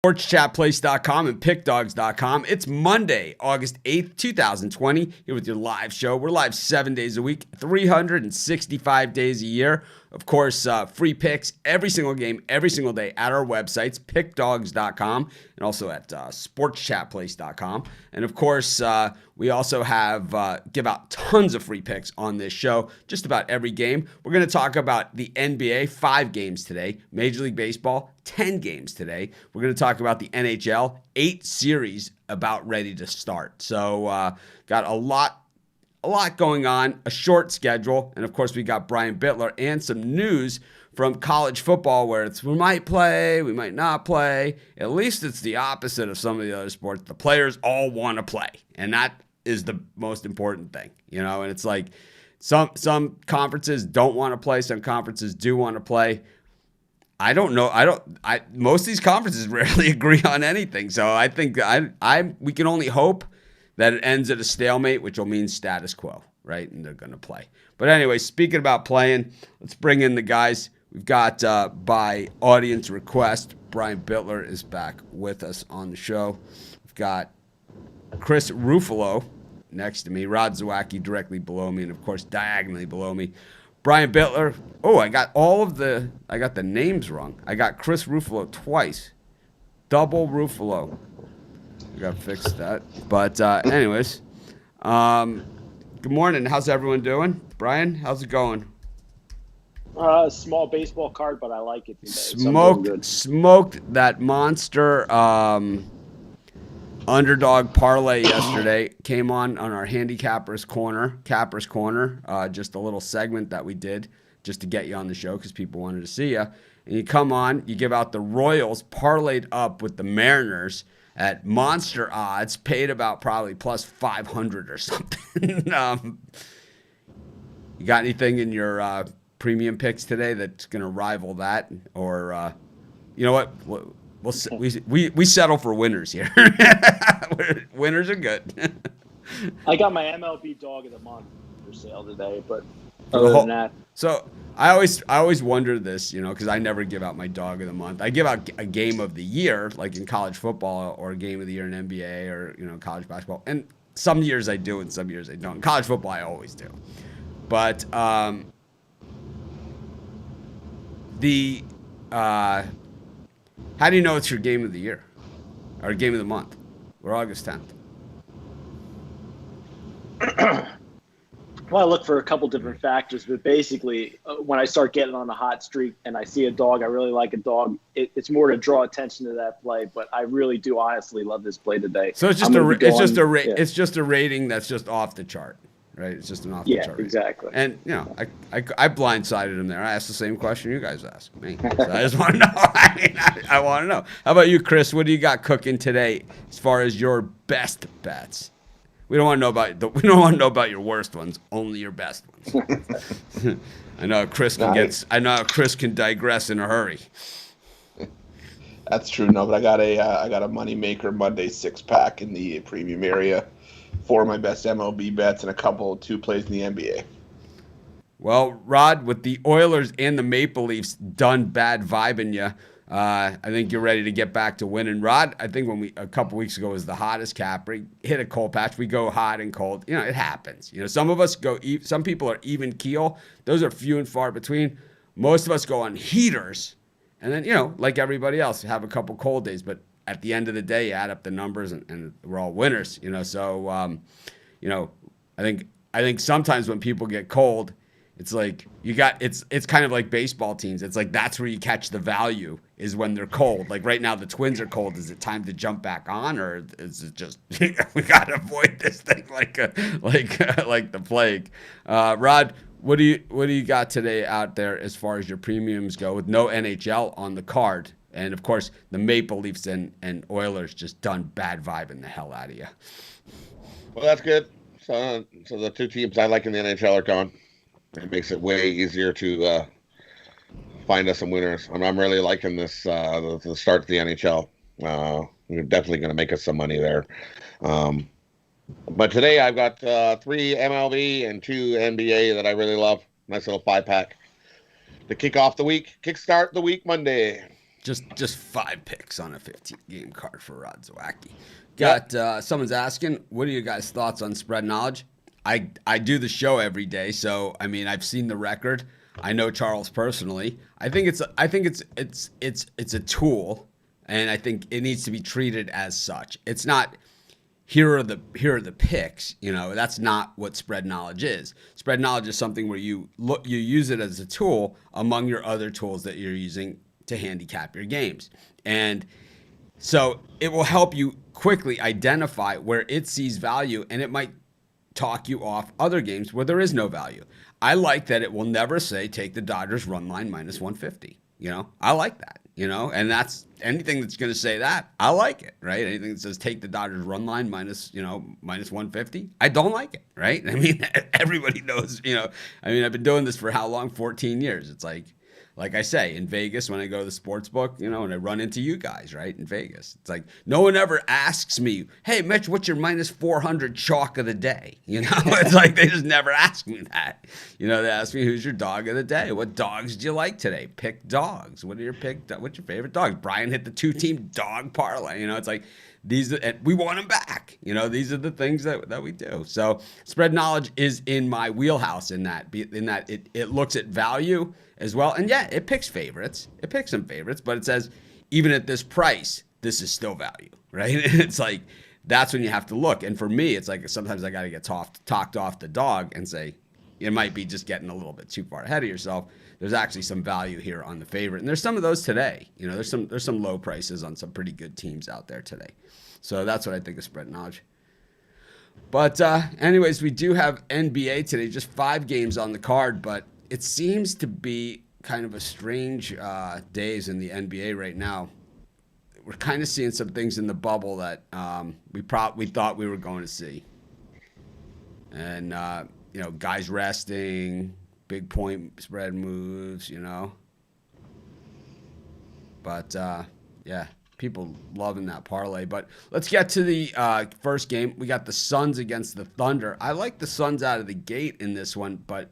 SportsChatPlace.com and PickDogs.com. It's Monday, August 8th, 2020, here with your live show. We're live 7 days a week, 365 days a year. Of course, free picks every single game, every single day at our websites, PickDogs.com and also at SportsChatPlace.com. And of course, we also have give out tons of free picks on this show, just about every game. We're going to talk about the NBA, 5 games today, Major League Baseball, 10 games today. We're going to talk about the NHL, 8 series about ready to start. So got a lot going on, a short schedule, and of course we got Brian Bittler and some news from college football where we might play, we might not play. At least it's the opposite of some of the other sports. The players all want to play, and that is the most important thing, you know. And it's like some conferences don't want to play, some conferences do want to play. I don't know. Most of these conferences rarely agree on anything, so I think we can only hope that it ends at a stalemate, which will mean status quo, right? And they're going to play. But anyway, speaking about playing, let's bring in the guys. We've got, by audience request, Brian Bittler is back with us on the show. We've got Chris Ruffalo next to me, Rod Zawacki directly below me, and of course diagonally below me, Brian Bittler. Oh, I got the names wrong. I got Chris Ruffalo twice. Double Ruffalo. We got to fix that. But anyways, good morning. How's everyone doing? Brian, how's it going? Small baseball card, but I like it today. Smoked that monster underdog parlay yesterday. Came on our Capper's Corner, just a little segment that we did just to get you on the show because people wanted to see you. And you come on, you give out the Royals parlayed up with the Mariners at monster odds, paid about probably plus 500 or something. You got anything in your premium picks today that's going to rival that? Or, you know what? We settle for winners here. Winners are good. I got my MLB dog of the month for sale today, but other than that. So I always wonder this, you know, because I never give out my dog of the month. I give out a game of the year, like in college football, or a game of the year in NBA, or, you know, college basketball. And some years I do, and some years I don't. In college football, I always do. But how do you know it's your game of the year or game of the month? We're August 10th. Well, I look for a couple different factors, but basically, when I start getting on a hot streak and I see a dog, I really like a dog. It's more to draw attention to that play, but I really do honestly love this play today. So it's just a rating that's just off the chart, right? It's just an off the chart. Yeah, exactly. And you know, I blindsided him there. I asked the same question you guys asked me. So I just want to know. I want to know. How about you, Chris? What do you got cooking today as far as your best bets? We don't want to know about your worst ones, only your best ones. I know Chris can digress in a hurry. That's true. No, but I got a money maker Monday 6-pack in the premium area for my best MLB bets and a couple 2 plays in the NBA. Well, Rod, with the Oilers and the Maple Leafs done bad vibing you, I think you're ready to get back to winning. Rod, I think a couple weeks ago was the hottest capper. Hit a cold patch. We go hot and cold. You know, it happens. You know, some people are even keel. Those are few and far between. Most of us go on heaters. And then, you know, like everybody else, have a couple cold days. But at the end of the day, you add up the numbers and we're all winners, you know. So, you know, I think sometimes when people get cold, it's like it's kind of like baseball teams. It's like that's where you catch the value is when they're cold. Like right now, the Twins are cold. Is it time to jump back on, or is it just we gotta avoid this thing like the plague? Rod, what do you got today out there as far as your premiums go with no NHL on the card? And of course, the Maple Leafs and Oilers just done bad vibing the hell out of you. Well, that's good. So the 2 teams I like in the NHL are gone. It makes it way easier to find us some winners. I'm really liking this the start to the NHL. We're definitely going to make us some money there. But today I've got 3 MLB and 2 NBA that I really love. Nice little 5-pack to kick off the week, kickstart the week Monday. Just 5 picks on a 15-game card for Rod Zawacki. Got someone's asking, what are you guys' thoughts on spread knowledge? I do the show every day, so I mean I've seen the record. I know Charles personally. I think it's a tool, and I think it needs to be treated as such. It's not here are the picks. That's not what spread knowledge is. Spread knowledge is something where you use it as a tool among your other tools that you're using to handicap your games. And so it will help you quickly identify where it sees value, and it might talk you off other games where there is no value. I like that it will never say take the Dodgers run line minus 150. I like that, and that's anything that's going to say that. I like it, right? Anything that says take the Dodgers run line minus 150. I don't like it, right? I mean, everybody knows, I've been doing this for how long? 14 years. It's like I say, in Vegas, when I go to the sports book, and I run into you guys, right, in Vegas. It's like no one ever asks me, hey, Mitch, what's your minus 400 chalk of the day? It's like they just never ask me that. They ask me, who's your dog of the day? What dogs do you like today? Pick dogs. What's your favorite dog? Brian hit the 2-team dog parlay. It's like we want them back. These are the things that we do. So spread knowledge is in my wheelhouse in that it looks at value as well. And yeah, it picks favorites. It picks some favorites, but it says, even at this price, this is still value, right? It's like, that's when you have to look. And for me, it's like, sometimes I got to get talked off the dog and say, you might be just getting a little bit too far ahead of yourself. There's actually some value here on the favorite. And there's some of those today. There's some low prices on some pretty good teams out there today. So that's what I think of spread knowledge. But anyways, we do have NBA today, just 5 games on the card, but it seems to be kind of a strange days in the NBA right now. We're kind of seeing some things in the bubble that we thought we were going to see. And, guys resting, big point spread moves, But, yeah, people loving that parlay. But let's get to the first game. We got the Suns against the Thunder. I like the Suns out of the gate in this one, but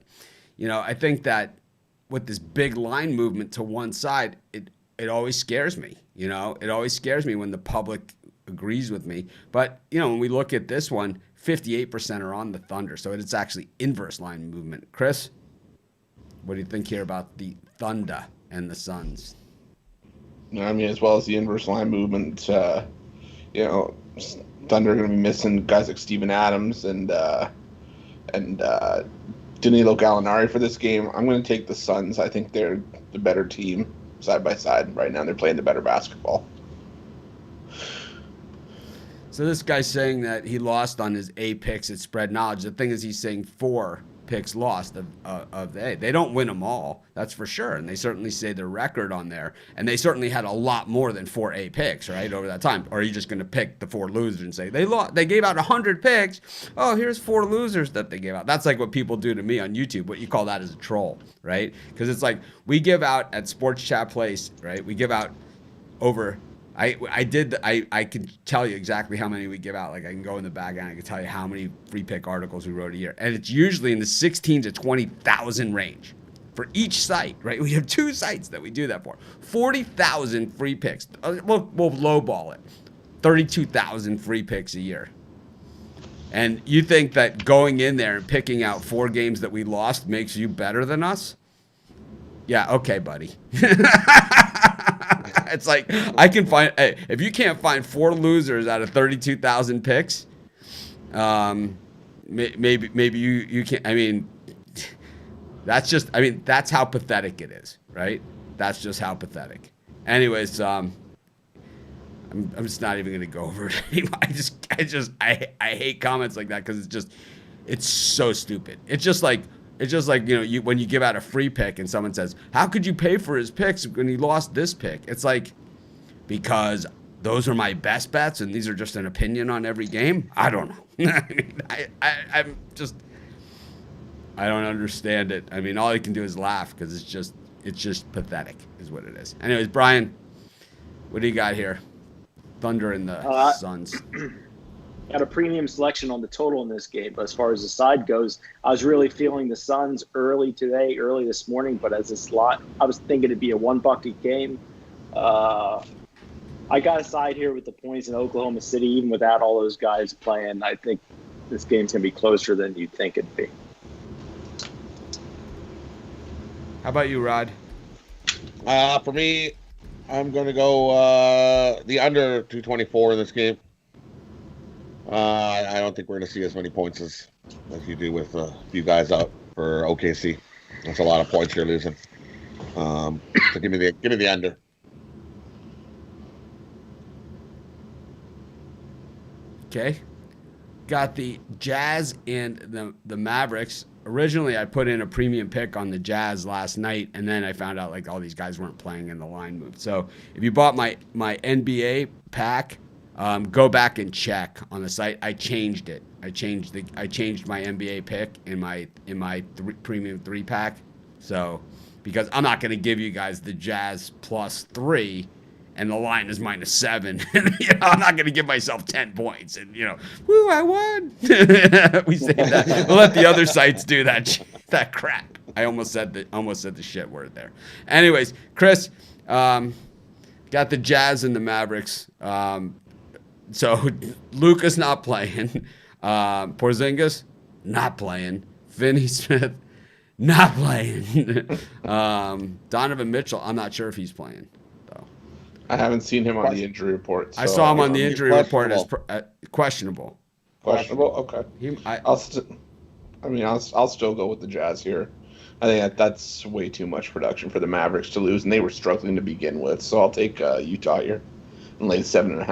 I think that with this big line movement to one side, it always scares me. It always scares me when the public agrees with me. But, when we look at this one, 58% are on the Thunder. So it's actually inverse line movement. Chris, what do you think here about the Thunder and the Suns? As well as the inverse line movement, Thunder are going to be missing guys like Steven Adams and Danilo Gallinari for this game. I'm going to take the Suns. I think they're the better team side by side right now. They're playing the better basketball. So this guy's saying that he lost on his A picks at spread knowledge. The thing is, he's saying 4 picks lost of the A. They don't win them all, that's for sure. And they certainly say their record on there. And they certainly had a lot more than 4 A picks, right, over that time. Or are you just going to pick the 4 losers and say, they gave out 100 picks. Oh, here's 4 losers that they gave out. That's like what people do to me on YouTube. What you call that is a troll, right? Because it's like we give out at Sports Chat Place, right? We give out over... I can tell you exactly how many we give out. Like I can go in the back and I can tell you how many free pick articles we wrote a year. And it's usually in the 16 to 20,000 range for each site, right? We have 2 sites that we do that for. 40,000 free picks. We'll lowball it. 32,000 free picks a year. And you think that going in there and picking out 4 games that we lost makes you better than us? Yeah, okay, buddy. It's like I can find. Hey, if you can't find 4 losers out of 32,000 picks, maybe you can't. I mean, that's how pathetic it is, right? That's just how pathetic. Anyways, I'm just not even gonna go over it anymore. I hate comments like that because it's so stupid. It's just like when you give out a free pick and someone says, how could you pay for his picks when he lost this pick? It's like, because those are my best bets and these are just an opinion on every game. I don't know. I don't understand it. I mean, all I can do is laugh because it's just pathetic is what it is. Anyways, Brian, what do you got here? Thunder and the Suns. Got a premium selection on the total in this game. But as far as the side goes, I was really feeling the Suns early this morning. But as a slot, I was thinking it'd be a $1 game. I got to side here with the points in Oklahoma City. Even without all those guys playing, I think this game's going to be closer than you'd think it'd be. How about you, Rod? For me, I'm going to go the under 224 in this game. I don't think we're going to see as many points as you do with a few guys out for OKC. That's a lot of points you're losing. So give me the under. Okay. Got the Jazz and the Mavericks. Originally, I put in a premium pick on the Jazz last night, and then I found out like all these guys weren't playing and the line moved. So if you bought my NBA pack, go back and check on the site. I changed it. I changed my NBA pick in my premium 3-pack. So because I'm not going to give you guys the Jazz +3. And the line is -7. I'm not going to give myself 10 points. And, woo, I won. We say that. We'll let the other sites do that crap. I almost said the shit word there. Anyways, Chris, got the Jazz and the Mavericks. So Luka's not playing. Porzingis, not playing. Finney Smith, not playing. Donovan Mitchell, I'm not sure if he's playing. I haven't seen him on the injury report. So I saw him on the injury report as questionable. Questionable? Okay. I'll still go with the Jazz here. I think that's way too much production for the Mavericks to lose, and they were struggling to begin with. So I'll take Utah here and lay 7.5.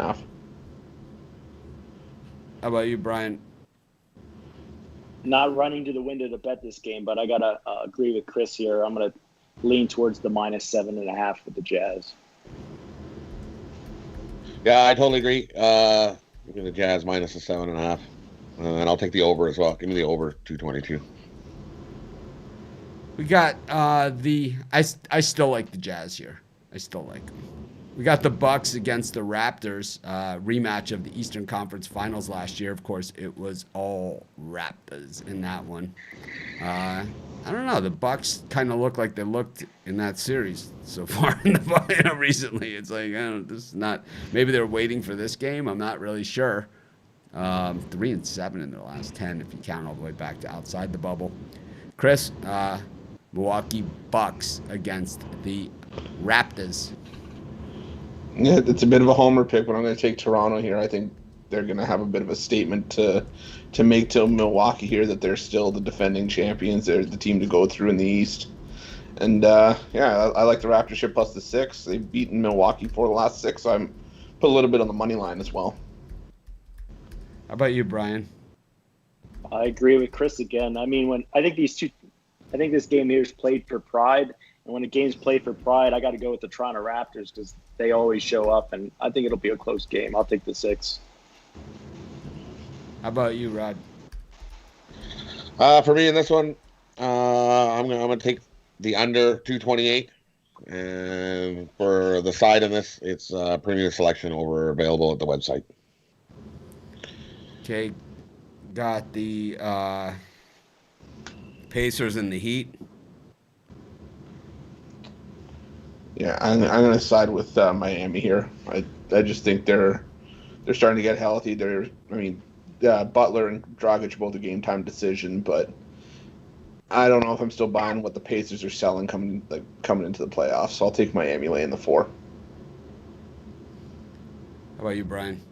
How about you, Brian? Not running to the window to bet this game, but I gotta agree with Chris here. I'm gonna lean towards the -7.5 with the Jazz. Yeah, I totally agree. Give me the Jazz -7.5. And I'll take the over as well. Give me the over 222. We got I still like the Jazz here. I still like them. We got the Bucks against the Raptors, rematch of the Eastern Conference Finals last year. Of course, it was all Raptors in that one. I don't know. The Bucks kind of look like they looked in that series so far recently. It's like, this is not. Maybe they're waiting for this game. I'm not really sure. 3-7 in their last 10, if you count all the way back to outside the bubble. Chris, Milwaukee Bucks against the Raptors. Yeah, it's a bit of a homer pick, but I'm going to take Toronto here. I think they're going to have a bit of a statement to make to Milwaukee here that they're still the defending champions. They're the team to go through in the East. And, I like the Raptors here plus the 6. They've beaten Milwaukee for the last 6, so I'm put a little bit on the money line as well. How about you, Brian? I agree with Chris again. I mean, I think this game here is played for pride. And when a game's played for pride, I got to go with the Toronto Raptors because they always show up, and I think it'll be a close game. I'll take the 6. How about you, Rod? For me in this one, I'm gonna take the under 228, and for the side in this, it's premium selection available at the website. Okay, got the Pacers and the Heat. Yeah, I'm going to side with Miami here. I just think they're starting to get healthy. Butler and Dragic both a game time decision, but I don't know if I'm still buying what the Pacers are selling coming into the playoffs. So I'll take Miami laying the 4. How about you, Brian?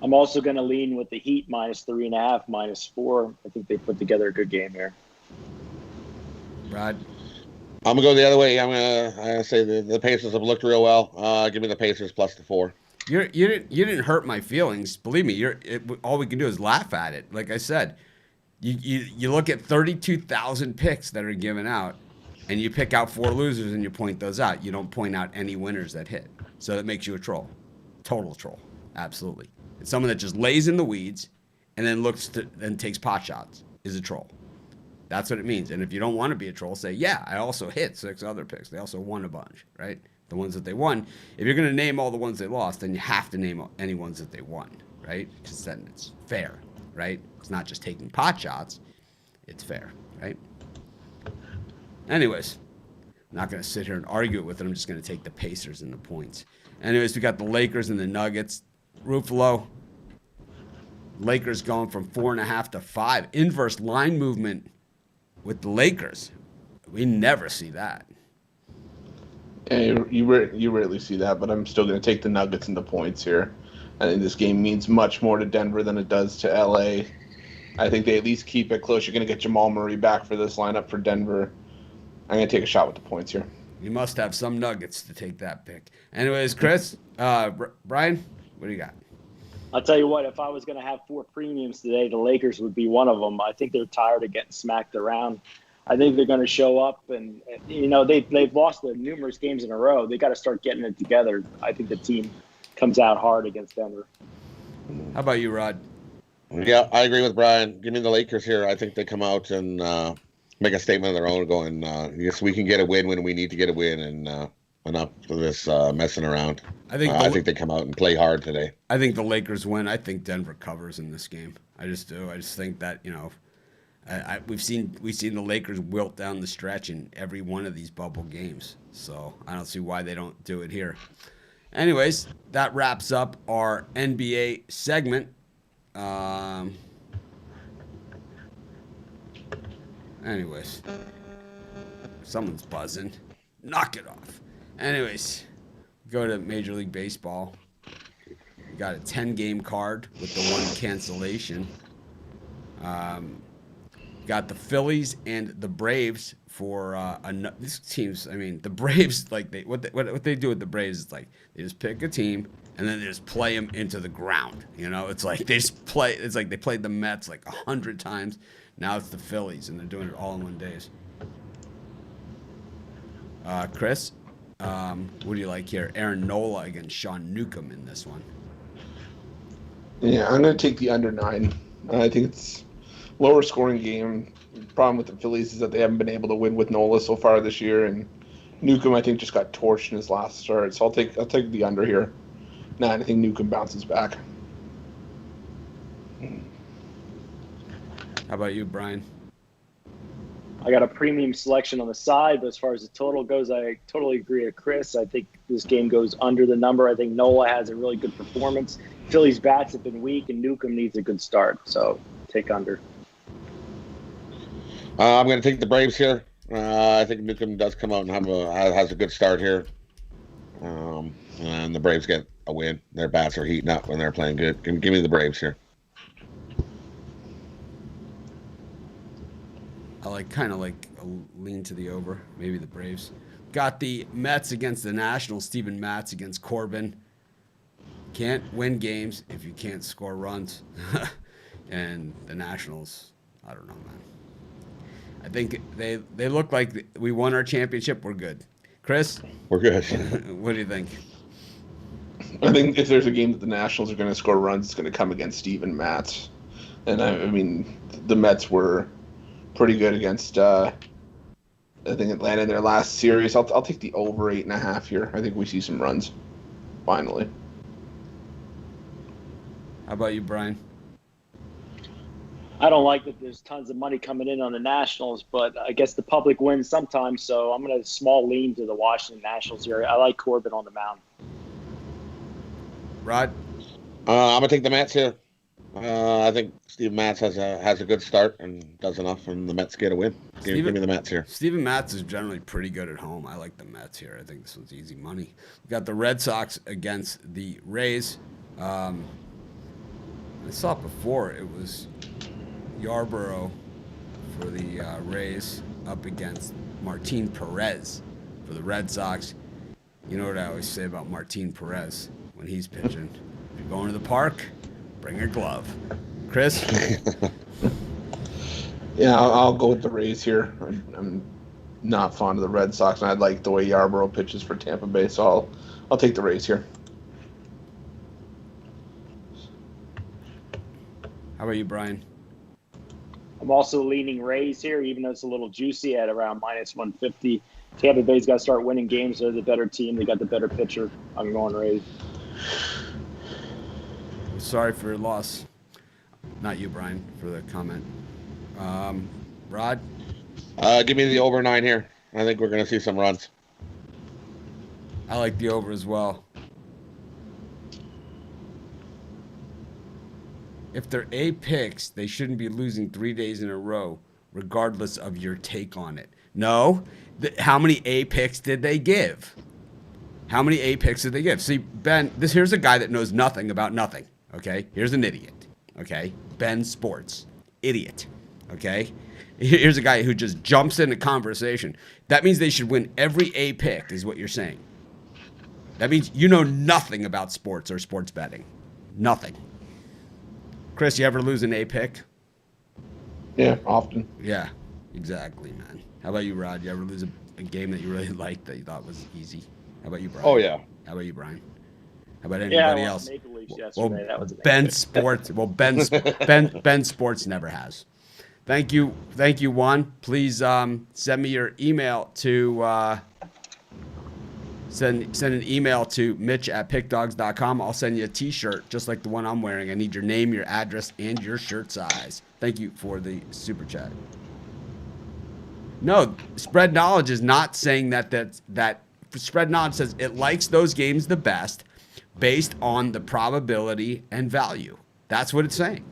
I'm also going to lean with the Heat -3.5, -4. I think they put together a good game here. Rod? I'm gonna go the other way. I'm gonna say the Pacers have looked real well. Give me the Pacers plus the 4. You didn't hurt my feelings. Believe me, all we can do is laugh at it. Like I said, you look at 32,000 picks that are given out, and you pick out 4 losers and you point those out. You don't point out any winners that hit. So that makes you a troll, total troll, absolutely. It's someone that just lays in the weeds and then takes pot shots is a troll. That's what it means. And if you don't want to be a troll, say, yeah, I also hit 6 other picks. They also won a bunch, right? The ones that they won. If you're going to name all the ones they lost, then you have to name any ones that they won, right? Because then it's fair, right? It's not just taking pot shots. It's fair, right? Anyways, not going to sit here and argue it with it. I'm just going to take the Pacers and the points. Anyways, we got the Lakers and the Nuggets. Ruffalo, Lakers going from 4.5 to 5. Inverse line movement with the Lakers. We never see that. Yeah, you rarely see that, but I'm still going to take the Nuggets and the points here. I think this game means much more to Denver than it does to LA. I think they at least keep it close. You're going to get Jamal Murray back for this lineup for Denver. I'm going to take a shot with the points here. You must have some Nuggets to take that pick. Anyways, Chris, Brian, what do you got? I'll tell you what, if I was going to have 4 premiums today, the Lakers would be one of them. I think they're tired of getting smacked around. I think they're going to show up, and they've lost the numerous games in a row. They got to start getting it together. I think the team comes out hard against Denver. How about you, Rod? Yeah, I agree with Brian. Give me the Lakers here. I think they come out and make a statement of their own, going, yes, we can get a win when we need to get a win, and enough of this messing around. I think they come out and play hard today. I think the Lakers win. I think Denver covers in this game. I just do. I just think that, we've seen the Lakers wilt down the stretch in every one of these bubble games. So I don't see why they don't do it here. Anyways, that wraps up our NBA segment. Anyways, someone's buzzing. Knock it off. Anyways, go to Major League Baseball. We got a 10-game card with the 1 cancellation. Got the Phillies and the Braves for these teams. I mean, the Braves, like what they do with the Braves is like they just pick a team and then they just play them into the ground. It's like they just play. It's like they played the Mets like 100 times. Now it's the Phillies, and they're doing it all in 1 day. Chris, what do you like here? Aaron Nola against Sean Newcomb in this one. Yeah, I'm going to take the under 9. I think it's lower scoring game. The problem with the Phillies is that they haven't been able to win with Nola so far this year, and Newcomb I think just got torched in his last start. So I'll take the under here. Nah, I think Newcomb bounces back. How about you, Brian? I got a premium selection on the side, but as far as the total goes, I totally agree with Chris. I think this game goes under the number. I think Nola has a really good performance. Phillies' bats have been weak, and Newcomb needs a good start. So take under. I'm going to take the Braves here. I think Newcomb does come out and has a good start here. And the Braves get a win. Their bats are heating up when they're playing good. Give me the Braves here. I kind of like a lean to the over, maybe the Braves. Got the Mets against the Nationals. Steven Matz against Corbin. Can't win games if you can't score runs. And the Nationals, I don't know, man. I think they look like we won our championship. We're good. Chris? We're good. What do you think? I think if there's a game that the Nationals are going to score runs, it's going to come against Steven Matz. And I mean, the Mets were pretty good against I think Atlanta in their last series. I'll take the over 8.5 here. I think we see some runs finally. How about you, Brian? I don't like that there's tons of money coming in on the Nationals, but I guess the public wins sometimes, so I'm going to small lean to the Washington Nationals here. I like Corbin on the mound. Rod? I'm going to take the Mets here. I think Steven Matz has a good start and does enough, and the Mets get a win. Give me the Mets here. Steven Matz is generally pretty good at home. I like the Mets here. I think this one's easy money. We got the Red Sox against the Rays. I saw it before. It was Yarborough for the Rays up against Martin Perez for the Red Sox. You know what I always say about Martin Perez when he's pitching? If you're going to the park, bring a glove. Chris? Yeah, I'll go with the Rays here. I'm not fond of the Red Sox, and I like the way Yarborough pitches for Tampa Bay, so I'll take the Rays here. How about you, Brian? I'm also leaning Rays here, even though it's a little juicy at around minus 150. Tampa Bay's got to start winning games. They're the better team. They got the better pitcher. I'm going Rays. Sorry for your loss. Not you, Brian, for the comment. Rod? Give me the over 9 here. I think we're going to see some runs. I like the over as well. If they're A picks, they shouldn't be losing 3 days in a row, regardless of your take on it. No. How many A picks did they give? How many A picks did they give? See, Ben, here's a guy that knows nothing about nothing. Okay? Here's an idiot. Okay? Ben Sports. Idiot. Okay? Here's a guy who just jumps into conversation. That means they should win every A pick, is what you're saying. That means you know nothing about sports or sports betting. Nothing. Chris, you ever lose an A pick? Yeah, often. Yeah, exactly, man. How about you, Rod? You ever lose a game that you really liked that you thought was easy? How about you, Brian? Oh, yeah. How about you, Brian? How about anybody I else? Maple Leafs yesterday. That was Ben Sports. Well, Ben Sports never has. Thank you, Juan. Please send me your email to send an email to Mitch@pickdogs.com. I'll send you a T-shirt just like the one I'm wearing. I need your name, your address, and your shirt size. Thank you for the super chat. No, Spread Knowledge is not saying that Spread Knowledge says it likes those games the best based on the probability and value. That's what it's saying.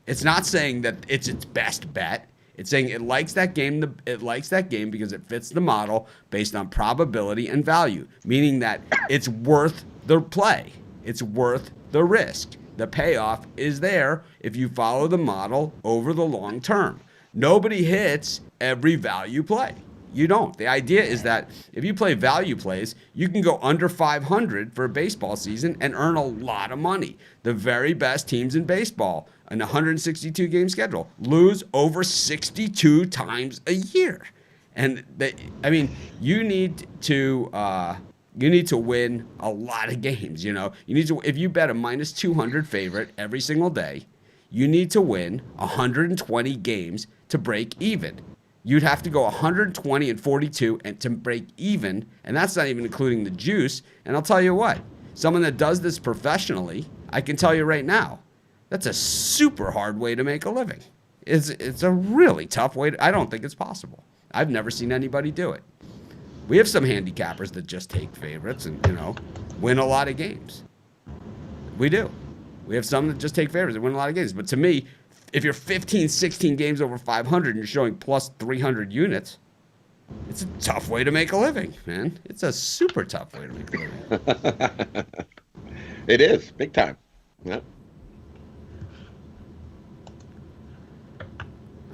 It's not saying that it's its best bet. It's saying it likes that game. It likes that game because it fits the model based on probability and value, meaning that it's worth the play. It's worth the risk. The payoff is there if you follow the model over the long term. Nobody hits every value play. You don't. The idea is that if you play value plays, you can go under 500 for a baseball season and earn a lot of money. The very best teams in baseball in a 162-game schedule lose over 62 times a year. And you need to win a lot of games. You know, if you bet a minus 200 favorite every single day, you need to win 120 games to break even. You'd have to go 120 and 42 and to break even, and that's not even including the juice. And I'll tell you what, someone that does this professionally, I can tell you right now, that's a super hard way to make a living. It's a really tough way. I don't think it's possible. I've never seen anybody do it. We have some handicappers that just take favorites and, win a lot of games. We do. We have some that just take favorites and win a lot of games. But to me, if you're 15, 16 games over 500 and you're showing plus 300 units, it's a tough way to make a living, man. It's a super tough way to make a living. It is. Big time. Yep.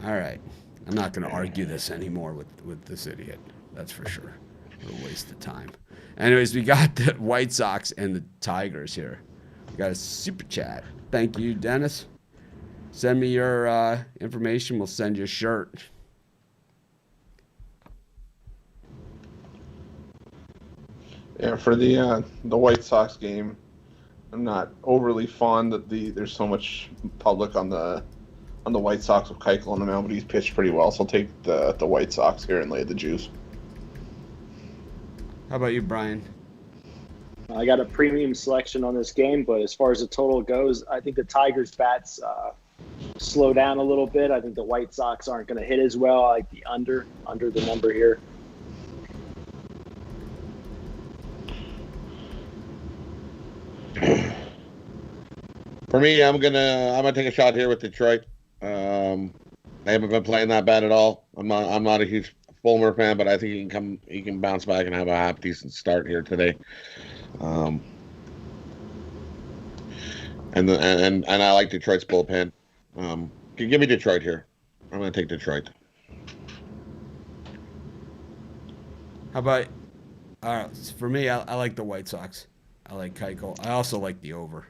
All right. I'm not going to argue this anymore with this idiot. That's for sure. What a waste of time. Anyways, we got the White Sox and the Tigers here. We got a super chat. Thank you, Dennis. Send me your information. We'll send you a shirt. Yeah, for the White Sox game, I'm not overly fond that there's so much public on the White Sox with Keuchel on the mound, but he's pitched pretty well, so I'll take the White Sox here and lay the juice. How about you, Brian? I got a premium selection on this game, but as far as the total goes, I think the Tigers' bats slow down a little bit. I think the White Sox aren't going to hit as well. I like the under the number here. For me, I'm gonna take a shot here with Detroit. They haven't been playing that bad at all. I'm not a huge Fulmer fan, but I think he can bounce back and have a half decent start here today. And I like Detroit's bullpen. Give me Detroit here. I'm going to take Detroit. How about for me, I like the White Sox. I like Keuchel. I also like the over.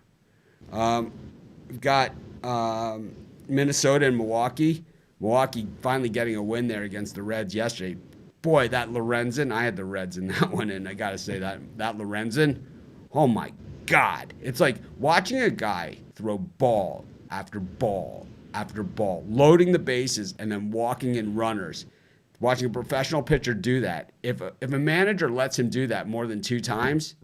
We've got Minnesota and Milwaukee. Milwaukee finally getting a win there against the Reds yesterday. Boy, that Lorenzen, I had the Reds in that one, and I got to say that Lorenzen, oh my God. It's like watching a guy throw ball after ball after ball, loading the bases and then walking in runners. Watching a professional pitcher do that. If a manager lets him do that more than 2 times,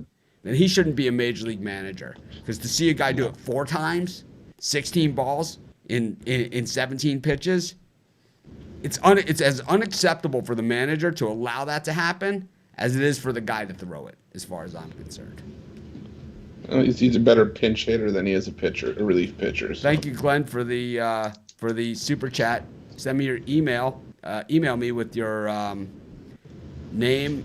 then he shouldn't be a major league manager. Because to see a guy do it 4 times, 16 balls in 17 pitches, it's as unacceptable for the manager to allow that to happen as it is for the guy to throw it, as far as I'm concerned. He's a better pinch hitter than he is a relief pitcher. So. Thank you, Glenn, for the super chat. Send me your email. Email me with your name,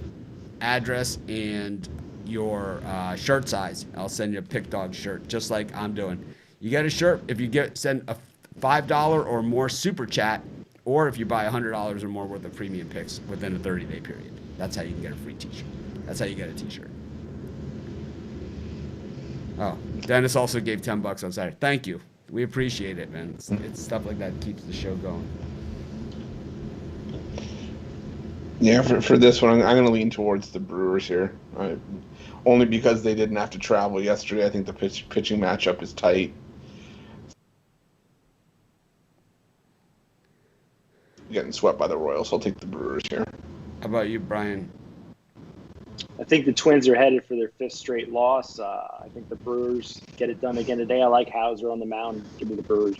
address, and your shirt size. I'll send you a Pick Dog shirt, just like I'm doing. You get a shirt if you send a $5 or more super chat, or if you buy $100 or more worth of premium picks within a 30-day period. That's how you can get a free t-shirt. That's how you get a t-shirt. Oh, Dennis also gave $10 on Saturday. Thank you. We appreciate it, man. It's stuff like that keeps the show going. Yeah, for this one, I'm going to lean towards the Brewers here. Only because they didn't have to travel yesterday. I think the pitching matchup is tight. Getting swept by the Royals. I'll take the Brewers here. How about you, Brian? I think the Twins are headed for their 5th straight loss. I think the Brewers get it done again today. I like Hauser on the mound. Give me the Brewers.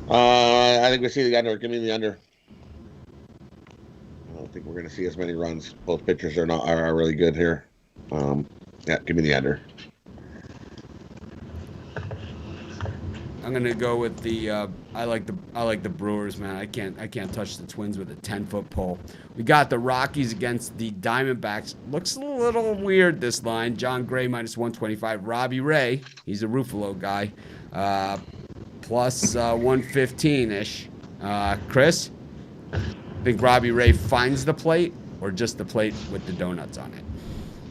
I think we see the under. Give me the under. I don't think we're going to see as many runs. Both pitchers are really good here. Yeah, give me the under. I'm gonna go with the. I like the Brewers, man. I can't touch the Twins with a 10-foot pole. We got the Rockies against the Diamondbacks. Looks a little weird, this line. John Gray minus 125. Robbie Ray, he's a Ruffalo guy, plus 115-ish. Chris, think Robbie Ray finds the plate or just the plate with the donuts on it?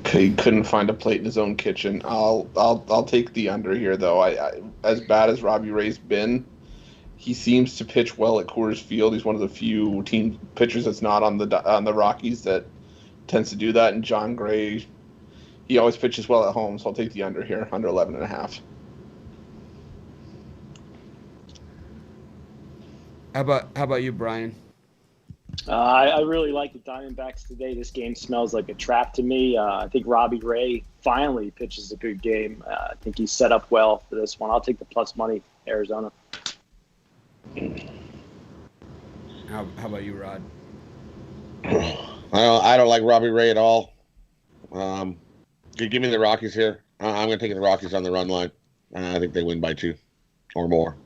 He couldn't find a plate in his own kitchen. I'll take the under here, though. I as bad as Robbie Ray's been, he seems to pitch well at Coors Field. He's one of the few team pitchers that's not on the Rockies that tends to do that. And John Gray, he always pitches well at home, so I'll take the under here, under 11.5. How about you, Brian? I really like the Diamondbacks today. This game smells like a trap to me. I think Robbie Ray finally pitches a good game. I think he's set up well for this one. I'll take the plus money, Arizona. How about you, Rod? I don't like Robbie Ray at all. Give me the Rockies here. I'm going to take the Rockies on the run line. I think they win by 2 or more.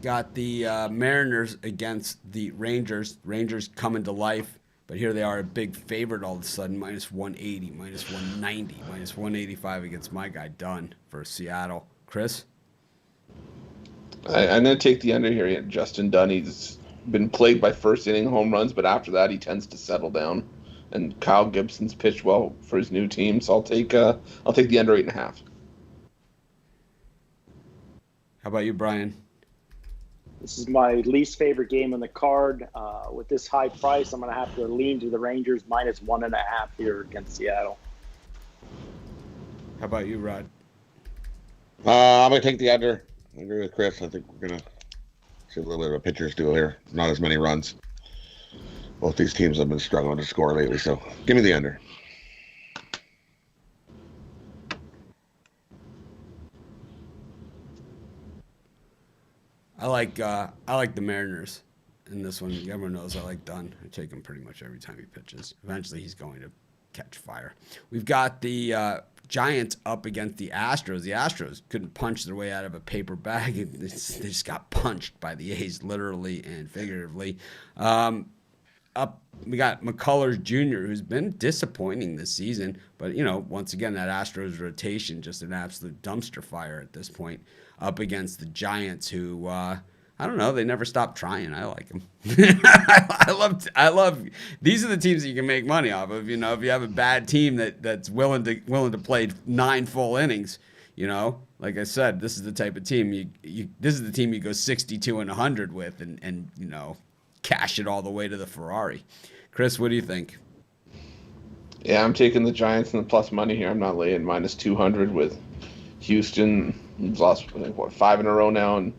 Got the Mariners against the Rangers. Rangers coming to life, but here they are, a big favorite all of a sudden, minus 180, minus 190, minus 185 against my guy Dunn for Seattle. Chris? I'm going to take the under here. Justin Dunn, he's been plagued by first-inning home runs, but after that he tends to settle down. And Kyle Gibson's pitched well for his new team, so I'll take the under 8.5. How about you, Brian? This is my least favorite game on the card. With this high price, I'm going to have to lean to the Rangers minus 1.5 here against Seattle. How about you, Rod? I'm going to take the under. I agree with Chris. I think we're going to see a little bit of a pitcher's duel here. Not as many runs. Both these teams have been struggling to score lately, so give me the under. I like the Mariners in this one. Everyone knows I like Dunn. I take him pretty much every time he pitches. Eventually, he's going to catch fire. We've got the Giants up against the Astros. The Astros couldn't punch their way out of a paper bag. They just got punched by the A's, literally and figuratively. Up, we got McCullers Jr., who's been disappointing this season. But, once again, that Astros rotation, just an absolute dumpster fire at this point, up against the Giants, who, I don't know, they never stop trying. I like them. I love, these are the teams that you can make money off of. If you have a bad team that's willing to play 9 full innings, like I said, this is the type of team this is the team you go 62-100 with and cash it all the way to the Ferrari. Chris, what do you think? Yeah, I'm taking the Giants in the plus money here. I'm not laying minus 200 with Houston. He's lost, 5 in a row now, and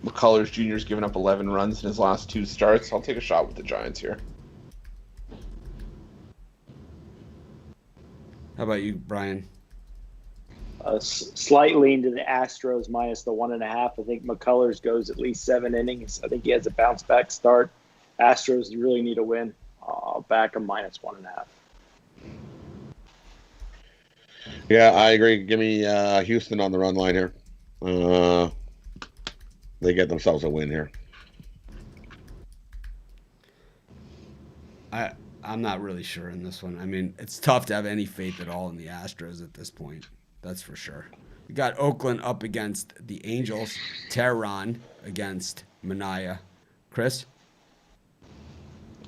McCullers Jr.'s given up 11 runs in his last 2 starts. I'll take a shot with the Giants here. How about you, Brian? slight lean to the Astros minus the 1.5. I think McCullers goes at least 7 innings. I think he has a bounce back start. Astros really need a win. I'll back him minus 1.5. Yeah, I agree. Give me Houston on the run line here. They get themselves a win here. I'm not really sure in this one. I mean, it's tough to have any faith at all in the Astros at this point. That's for sure. We got Oakland up against the Angels. Tehran against Mania. Chris?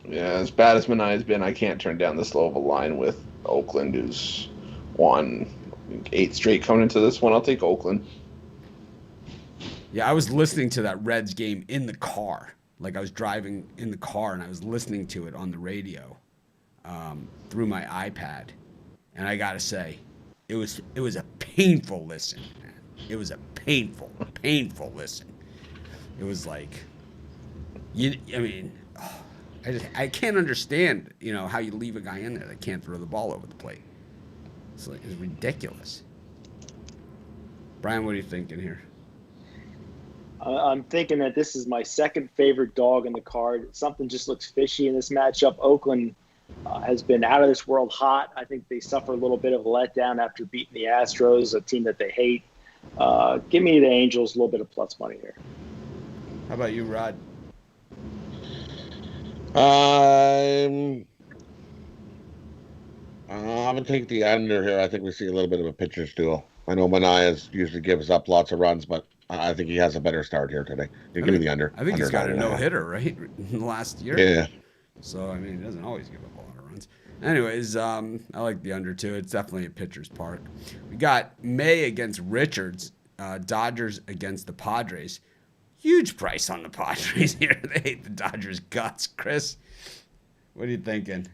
Yeah, as bad as Manaya's been, I can't turn down this low of a line with Oakland, who's won 8 straight coming into this one. I'll take Oakland. Yeah, I was listening to that Reds game in the car. Like I was driving in the car and I was listening to it on the radio through my iPad. And I got to say, it was a painful listen, man. It was a painful listen. It was like, I can't understand, how you leave a guy in there that can't throw the ball over the plate. It's ridiculous. Brian, what are you thinking here? I'm thinking that this is my second favorite dog in the card. Something just looks fishy in this matchup. Oakland has been out of this world hot. I think they suffer a little bit of a letdown after beating the Astros, a team that they hate. Give me the Angels a little bit of plus money here. How about you, Rod? I'm going to take the under here. I think we see a little bit of a pitcher's duel. I know Mania usually gives up lots of runs, but I think he has a better start here today. Give me the under. I think he's got a no-hitter, right, in the last year? Yeah. So, he doesn't always give up a lot of runs. Anyways, I like the under, too. It's definitely a pitcher's park. We got May against Richards, Dodgers against the Padres. Huge price on the Padres here. They hate the Dodgers' guts. Chris, what are you thinking?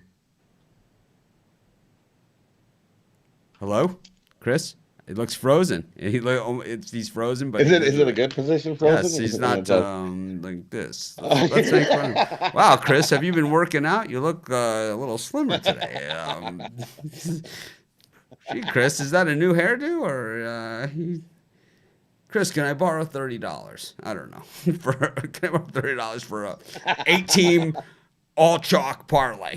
Hello? Chris? It looks frozen. He's frozen, but is it a good position frozen? Yes, he's not like this. Let's make fun. Wow, Chris, have you been working out? You look a little slimmer today. Gee, Chris, is that a new hairdo or? Chris, can I borrow $30? I don't know. Can I borrow $30 for a 8-team all chalk parlay?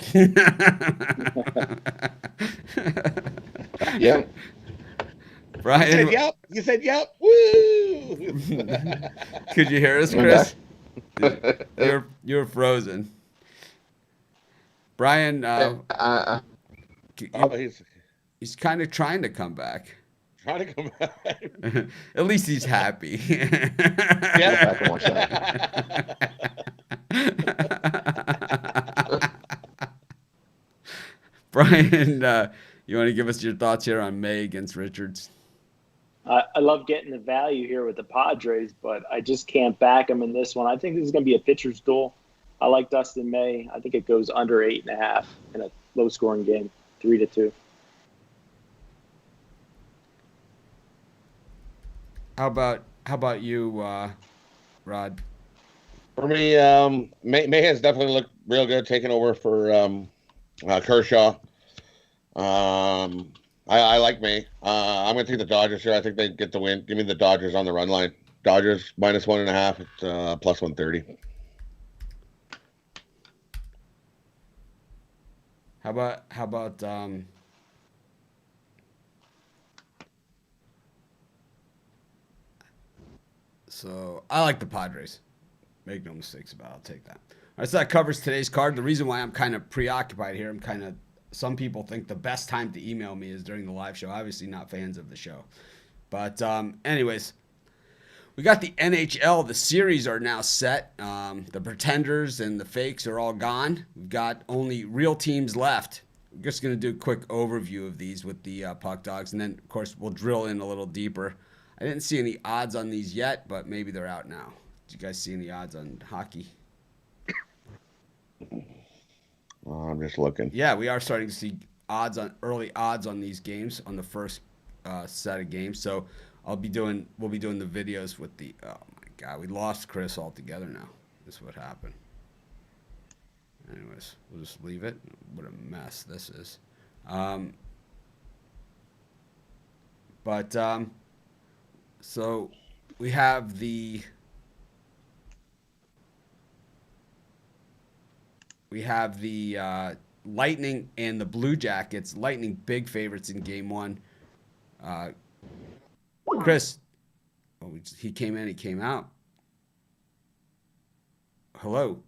Yep. Brian, you said yep. Woo! Could you hear us, Chris? You're frozen. Brian, he's kind of trying to come back. Trying to come back. At least he's happy. Yeah. Back and watch that. Brian, you want to give us your thoughts here on May against Richards? I love getting the value here with the Padres, but I just can't back them in this one. I think this is going to be a pitcher's duel. I like Dustin May. I think it goes under 8.5 in a low-scoring game, 3-2. How about you, Rod? For me, May has definitely looked real good, taking over for Kershaw. I like May. I'm going to take the Dodgers here. I think they get the win. Give me the Dodgers on the run line. Dodgers minus 1.5. It's plus 130. How about so I like the Padres. Make no mistakes about it. I'll take that. All right, so that covers today's card. The reason why I'm kind of preoccupied here, some people think the best time to email me is during the live show. Obviously not fans of the show. But anyways, we got the NHL. The series are now set. The pretenders and the fakes are all gone. We've got only real teams left. I'm just going to do a quick overview of these with the puck dogs. And then, of course, we'll drill in a little deeper. I didn't see any odds on these yet, but maybe they're out now. Did you guys see any odds on hockey? I'm just looking. Yeah, we are starting to see early odds on these games on the first set of games. So we'll be doing the videos with the. Oh my God, we lost Chris altogether now. This is what happened. Anyways, we'll just leave it. What a mess this is. But so we have the Lightning and the Blue Jackets. Lightning big favorites in game one. Chris, he came in, he came out. Hello.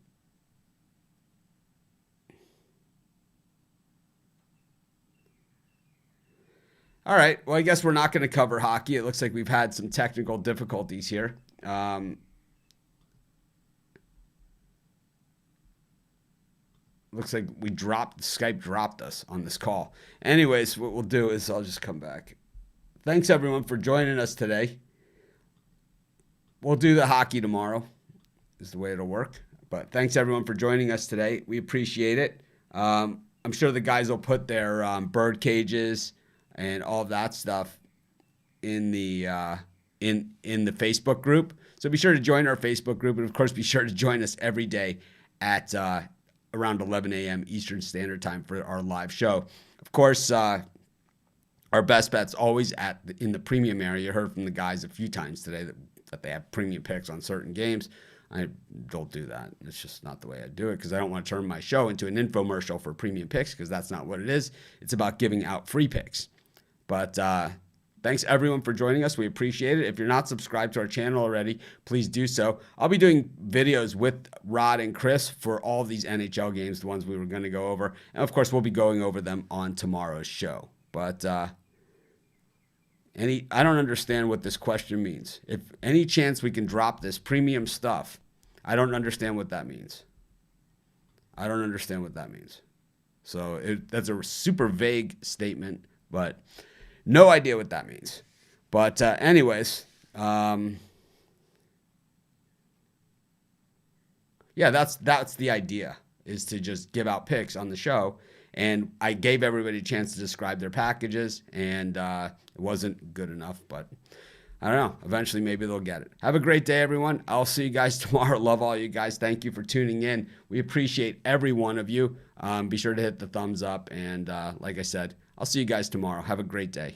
All right. Well, I guess we're not going to cover hockey. It looks like we've had some technical difficulties here. Looks like Skype dropped us on this call. Anyways, what we'll do is I'll just come back. Thanks, everyone, for joining us today. We'll do the hockey tomorrow is the way it'll work. But thanks, everyone, for joining us today. We appreciate it. I'm sure the guys will put their bird cages and all of that stuff in the Facebook group. So be sure to join our Facebook group. And, of course, be sure to join us every day at around 11 a.m. Eastern Standard Time for our live show. Of course, our best bet's always in the premium area. You heard from the guys a few times today that they have premium picks on certain games. I don't do that. It's just not the way I do it because I don't want to turn my show into an infomercial for premium picks because that's not what it is. It's about giving out free picks. But thanks, everyone, for joining us. We appreciate it. If you're not subscribed to our channel already, please do so. I'll be doing videos with Rod and Chris for all of these NHL games, the ones we were going to go over. And, of course, we'll be going over them on tomorrow's show. But I don't understand what this question means. If any chance we can drop this premium stuff, I don't understand what that means. I don't understand what that means. So that's a super vague statement, but no idea what that means. But anyways, yeah, that's the idea, is to just give out picks on the show. And I gave everybody a chance to describe their packages, and it wasn't good enough, but I don't know. Eventually, maybe they'll get it. Have a great day, everyone. I'll see you guys tomorrow. Love all you guys. Thank you for tuning in. We appreciate every one of you. Be sure to hit the thumbs up. And like I said, I'll see you guys tomorrow. Have a great day.